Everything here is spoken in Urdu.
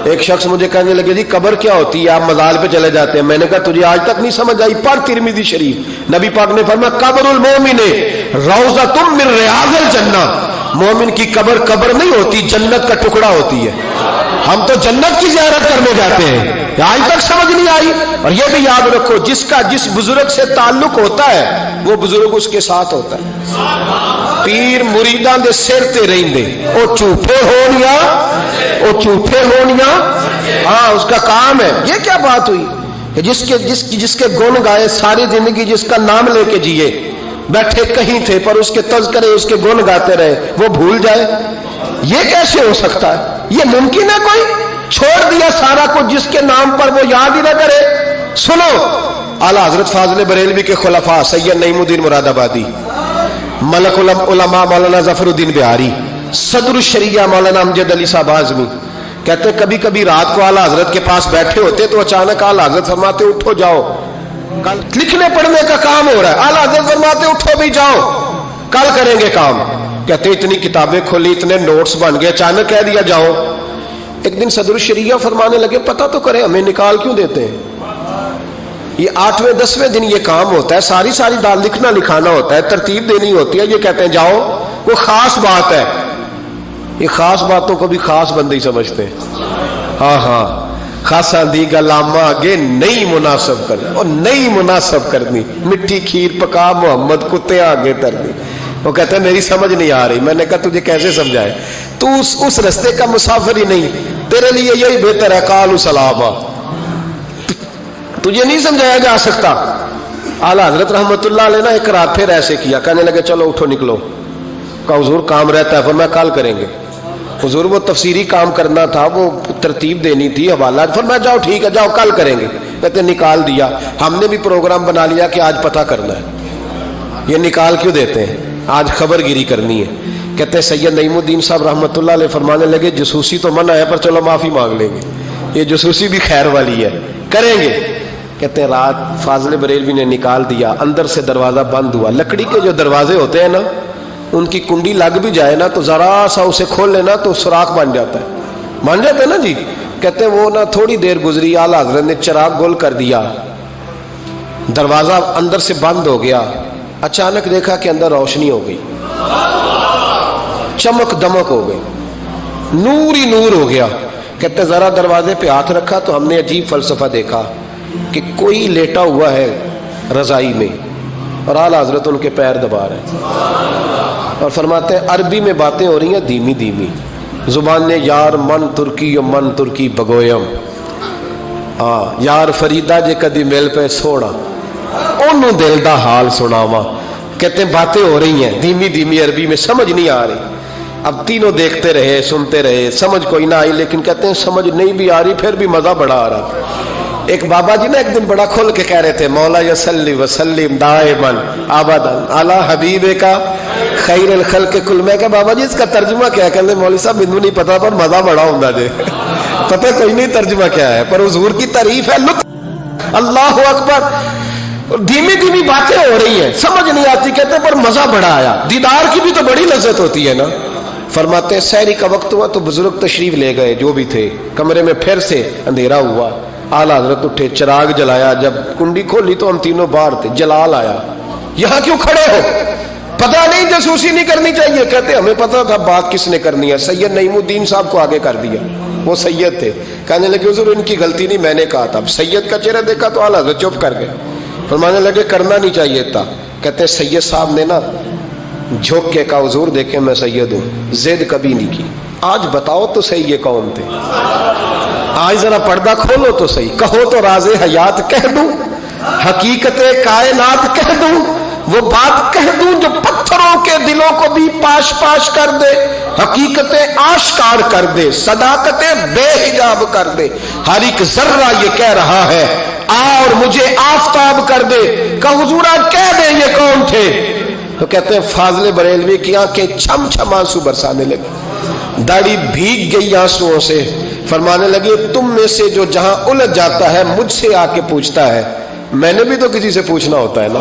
ایک شخص مجھے کہنے لگے جی قبر کیا ہوتی ہے، آپ مزار پہ چلے جاتے ہیں. میں نے کہا تجھے آج تک نہیں سمجھ آئی؟ پڑھ ترمذی شریف. نبی پاک نے فرمایا قبر المومن روضۃ من ریاض الجنہ. مومن کی قبر قبر نہیں ہوتی، جنت کا ٹکڑا ہوتی ہے. ہم تو جنت کی زیارت کرنے جاتے ہیں، آج تک سمجھ نہیں آئی. اور یہ بھی یاد رکھو جس کا جس بزرگ سے تعلق ہوتا ہے وہ بزرگ اس کے ساتھ ہوتا ہے. پیر مریداں دے سر تے رہندے، او جھوٹے ہون یا او جھوٹے ہون یا ہاں اس کا کام ہے. یہ کیا بات ہوئی کہ جس کے گن گائے ساری زندگی، جس کا نام لے کے جیے، بیٹھے کہیں تھے پر اس کے تذکرے اس کے گن گاتے رہے، وہ بھول جائے؟ یہ کیسے ہو سکتا ہے؟ یہ ممکن ہے؟ کوئی چھوڑ دیا سارا کچھ جس کے نام پر وہ یاد ہی نہ کرے. سنو اعلیٰ حضرت فاضل بریلوی کے خلفاء سید نعیم الدین مراد آبادی، ملک العلماء مولانا ظفر الدین بہاری، صدر الشریعہ مولانا امجد علی صاحب اعظمی کہتے کبھی کبھی رات کو اعلیٰ حضرت کے پاس بیٹھے ہوتے تو اچانک اعلیٰ حضرت فرماتے اٹھو جاؤ، کل لکھنے پڑھنے کا کام ہو رہا ہے. اعلیٰ حضرت فرماتے اٹھو بھی جاؤ، کل کریں گے کام. کہتے اتنی کتابیں کھولی، اتنے نوٹس بن گئے، اچانک کہہ دیا جاؤ. ایک دن صدر الشریعہ فرمانے لگے پتہ تو کریں ہمیں نکال کیوں دیتے ہیں؟ یہ 8ویں 10ویں دن یہ کام ہوتا ہے، ساری دال لکھنا لکھانا ہوتا ہے، ترتیب دینی ہوتی ہے. یہ کہتے ہیں جاؤ، کوئی خاص بات ہے. یہ خاص باتوں کو بھی خاص بندے ہی سمجھتے ہیں. ہاں خاصا دی گلاما آگے نہیں مناسب کرنی، اور نہیں مناسب کرنی. مٹھی کھیر پکا محمد کتے آگے ترنی. وہ کہتے ہیں میری سمجھ نہیں آ رہی. میں نے کہا تجھے کیسے سمجھائے؟ تو اس رستے کا مسافر ہی نہیں، تیرے لیے یہی بہتر ہے قالوا سلاما. تجھے نہیں سمجھایا جا سکتا. اعلیٰ حضرت رحمت اللہ علیہ نے ایک رات پھر ایسے کیا، کہنے لگے چلو اٹھو نکلو. کہا حضور کام رہتا ہے. فرمایا کل کریں گے. حضور وہ تفسیری کام کرنا تھا، وہ ترتیب دینی تھی، حوالہ. فرمایا جاؤ ٹھیک ہے جاؤ کل کریں گے. کہتے نکال دیا. ہم نے بھی پروگرام بنا لیا کہ آج پتہ کرنا ہے. یہ نکال کیوں دیتے ہیں؟ آج خبر گیری کرنی ہے. کہتے سید نعیم الدین صاحب رحمت اللہ علیہ فرمانے لگے جاسوسی تو منع ہے پر چلو معافی مانگ لیں گے، یہ جاسوسی بھی خیر والی ہے، کریں گے. کہتے ہیں رات فاضل بریلوی نے نکال دیا. اندر سے دروازہ بند ہوا. لکڑی کے جو دروازے ہوتے ہیں نا، ان کی کنڈی لگ بھی جائے نا تو ذرا سا اسے کھول لینا تو سوراخ بن جاتا ہے. مان جاتا ہے نا جی. کہتے ہیں وہ نا تھوڑی دیر گزری، اعلیٰ حضرت نے چراغ گول کر دیا، دروازہ اندر سے بند ہو گیا. اچانک دیکھا کہ اندر روشنی ہو گئی، چمک دمک ہو گئی، نور ہی نور ہو گیا. کہتے ذرا دروازے پہ ہاتھ رکھا تو ہم نے عجیب فلسفہ دیکھا کہ کوئی لیٹا ہوا ہے رضائی میں اور اعلیٰ حضرت ان کے پیر دبا رہے ہیں اور فرماتے ہیں عربی میں باتیں ہو رہی ہیں دھیمی دھیمی. زبان نے یار من ترکی و من ترکی بگویم، یار فریدہ جے کدی مل پہ سوڑا انہوں دل دا حال سناوا. کہتے ہیں باتیں ہو رہی ہیں دھیمی دھیمی عربی میں، سمجھ نہیں آ رہی. اب تینوں دیکھتے رہے سنتے رہے، سمجھ کوئی نہ آئی، لیکن کہتے ہیں سمجھ نہیں بھی آ رہی پھر بھی مزہ بڑا آ رہا. ایک بابا جی نا ایک دن بڑا کھل کے کہہ رہے تھے مولا یصلی وسلم دائما ابدا علی حبیب کا خیر الخلق کل. میں کہ بابا جی اس کا ترجمہ کیا ہے؟ کہتے مولوی صاحب مجھے نہیں پتا پر مزہ بڑا ہوندا جے. پتہ کوئی نہیں ترجمہ کیا ہے پر حضور کی تعریف ہے، لطف. اللہ اکبر. دھیمی دھیمی باتیں ہو رہی ہیں، سمجھ نہیں آتی. کہتے پر مزہ بڑا آیا. دیدار کی بھی تو بڑی لذت ہوتی ہے نا. فرماتے ہیں سحری کا وقت ہوا تو بزرگ تشریف لے گئے جو بھی تھے. کمرے میں پھر سے اندھیرا ہوا. اعلیٰ حضرت اٹھے، چراغ جلایا. جب کنڈی کھولی تو ہم تینوں باہر تھے. جلال آیا، یہاں کیوں کھڑے ہو؟ پتہ نہیں جاسوسی نہیں کرنی چاہیے. کہتے ہمیں پتہ تھا بات کس نے کرنی ہے. سید نعیم الدین صاحب کو آگے کر دیا، وہ سید تھے. کہنے لگے حضور ان کی غلطی نہیں، میں نے کہا تھا. اب سید کا چہرہ دیکھا تو اعلیٰ حضرت چپ کر گئے. فرمانے لگے کرنا نہیں چاہیے تھا. کہتے سید صاحب نے نا جھوک کے کہا حضور دیکھیں میں سید ہوں، زد کبھی نہیں کی. آج بتاؤ تو صحیح یہ کون تھے؟ آج ذرا پردہ کھولو تو صحیح. کہو تو راز حیات کہہ دوں، حقیقت کائنات کہہ دوں، وہ بات کہہ دوں جو پتھروں کے دلوں کو بھی پاش پاش کر دے، حقیقتیں آشکار کر دے، صداقتیں بے حجاب کر دے. ہر ایک ذرہ یہ کہہ رہا ہے اور مجھے آفتاب کر دے. کہ حضور آج کہہ دے یہ کون تھے؟ تو کہتے ہیں فاضل بریلوی کی آنکھیں چھم چھم آنسو برسانے لگے، داڑھی بھیگ گئی آنسوؤں سے. فرمانے لگے تم میں سے جو جہاں الجھ جاتا ہے مجھ سے آ کے پوچھتا ہے، میں نے بھی تو کسی سے پوچھنا ہوتا ہے نا.